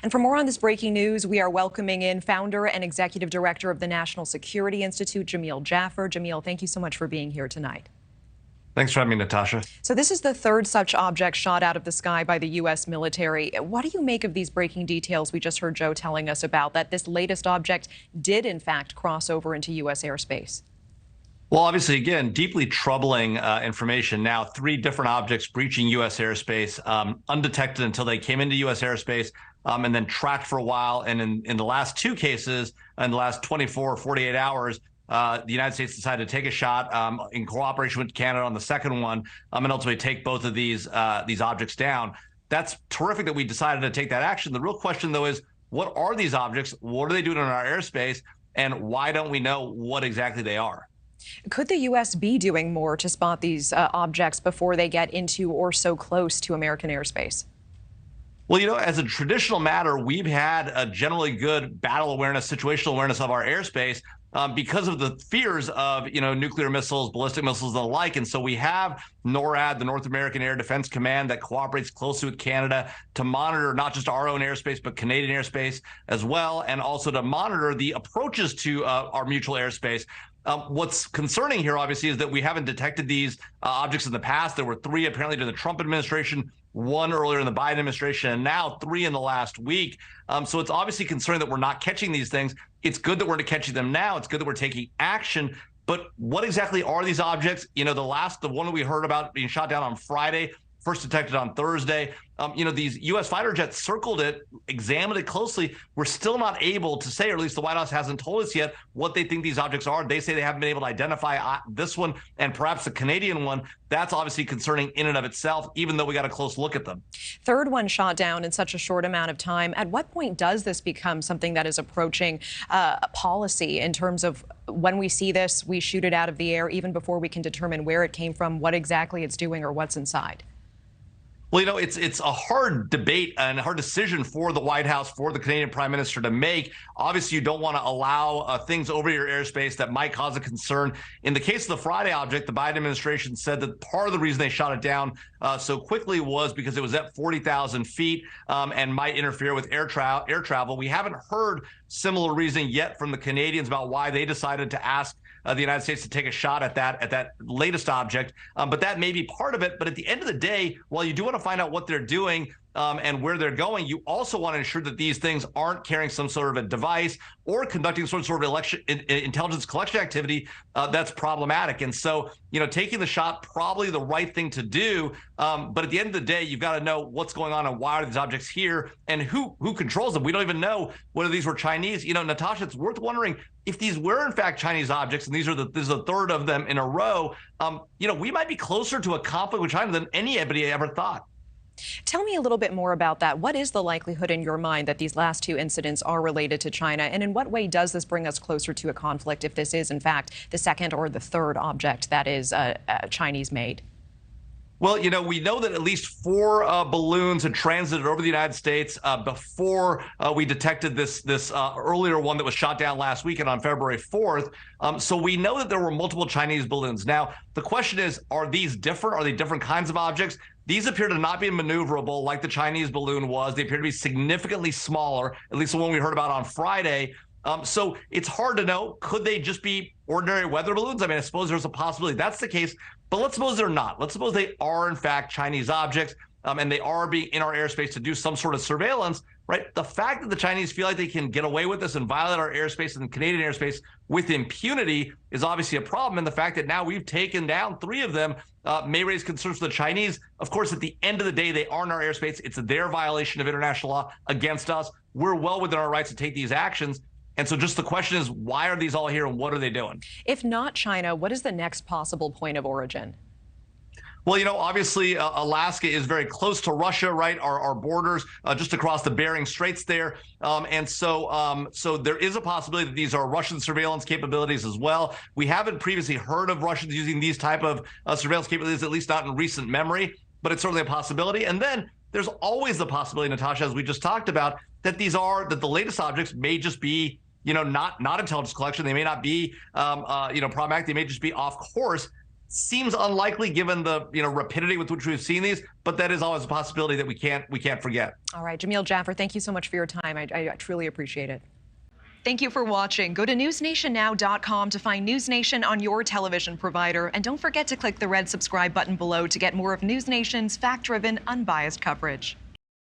And for more on this breaking news, we are welcoming in founder and executive director of the National Security Institute, Jamil Jaffer. Jamil, thank you so much for being here tonight. Thanks for having me, Natasha. So this is the third such object shot out of the sky by the U.S. military. What do you make of these breaking details we just heard Joe telling us about, that this latest object did, in fact, cross over into U.S. airspace? Well, obviously, again, deeply troubling information. Now, 3 different objects breaching U.S. airspace, undetected until they came into U.S. airspace, and then tracked for a while. And in the last 2 cases, in the last 24 or 48 hours, the United States decided to take a shot in cooperation with Canada on the second one, and ultimately take both of these objects down. That's terrific that we decided to take that action. The real question, though, is what are these objects? What are they doing in our airspace? And why don't we know what exactly they are? Could the U.S. be doing more to spot these objects before they get into or so close to American airspace? Well, as a traditional matter, we've had a generally good battle awareness, situational awareness of our airspace because of the fears of, nuclear missiles, ballistic missiles, and the like. And so we have NORAD, the North American Air Defense Command, that cooperates closely with Canada to monitor not just our own airspace, but Canadian airspace as well, and also to monitor the approaches to our mutual airspace. What's concerning here, obviously, is that we haven't detected these objects in the past. There were 3 apparently during the Trump administration, 1 earlier in the Biden administration, and now 3 in the last week. So it's obviously concerning that we're not catching these things. It's good that we're catching them now. It's good that we're taking action. But what exactly are these objects? The one that we heard about being shot down on Friday, first detected on Thursday. These U.S. fighter jets circled it, examined it closely. We're still not able to say, or at least the White House hasn't told us yet, what they think these objects are. They say they haven't been able to identify this one and perhaps the Canadian one. That's obviously concerning in and of itself, even though we got a close look at them. Third one shot down in such a short amount of time. At what point does this become something that is approaching a policy in terms of when we see this, we shoot it out of the air, even before we can determine where it came from, what exactly it's doing, or what's inside? Well, it's a hard debate and a hard decision for the White House, for the Canadian Prime Minister to make. Obviously, you don't want to allow things over your airspace that might cause a concern. In the case of the Friday object, the Biden administration said that part of the reason they shot it down so quickly was because it was at 40,000 feet and might interfere with air travel. We haven't heard similar reasoning yet from the Canadians about why they decided to ask the United States to take a shot at that latest object, but that may be part of it. But at the end of the day, while you do want to find out what they're doing and where they're going, you also want to ensure that these things aren't carrying some sort of a device or conducting some sort of intelligence collection activity that's problematic. And so, taking the shot, probably the right thing to do. But at the end of the day, you've got to know what's going on and why are these objects here and who controls them. We don't even know whether these were Chinese. Natasha, it's worth wondering if these were in fact Chinese objects, and this is the third of them in a row. We might be closer to a conflict with China than anybody ever thought. Tell me a little bit more about that. What is the likelihood in your mind that these last 2 incidents are related to China? And in what way does this bring us closer to a conflict if this is, in fact, the second or the third object that is Chinese-made? Well, we know that at least 4 balloons had transited over the United States before we detected this earlier one that was shot down last weekend on February 4th. So we know that there were multiple Chinese balloons. Now, the question is, are these different? Are they different kinds of objects? These appear to not be maneuverable like the Chinese balloon was. They appear to be significantly smaller, at least the one we heard about on Friday. So it's hard to know. Could they just be ordinary weather balloons? I mean, I suppose there's a possibility that's the case, but let's suppose they're not. Let's suppose they are, in fact, Chinese objects, and they are being in our airspace to do some sort of surveillance, right? The fact that the Chinese feel like they can get away with this and violate our airspace and the Canadian airspace with impunity is obviously a problem. And the fact that now we've taken down 3 of them may raise concerns for the Chinese. Of course, at the end of the day, they are in our airspace. It's their violation of international law against us. We're well within our rights to take these actions. And so just the question is, why are these all here and what are they doing? If not China, what is the next possible point of origin? Well, obviously, Alaska is very close to Russia, right? Our borders just across the Bering Straits there. And so there is a possibility that these are Russian surveillance capabilities as well. We haven't previously heard of Russians using these type of surveillance capabilities, at least not in recent memory, but it's certainly a possibility. And then there's always the possibility, Natasha, as we just talked about, that the latest objects may just be, not intelligence collection. They may not be, problematic. They may just be off course. seems unlikely given the rapidity with which we've seen these, but that is always a possibility that we can't forget. All right, Jamil Jaffer, thank you so much for your time. I truly appreciate it. Thank you for watching. Go to newsnationnow.com to find News Nation on your television provider. And don't forget to click the red subscribe button below to get more of News Nation's fact-driven, unbiased coverage.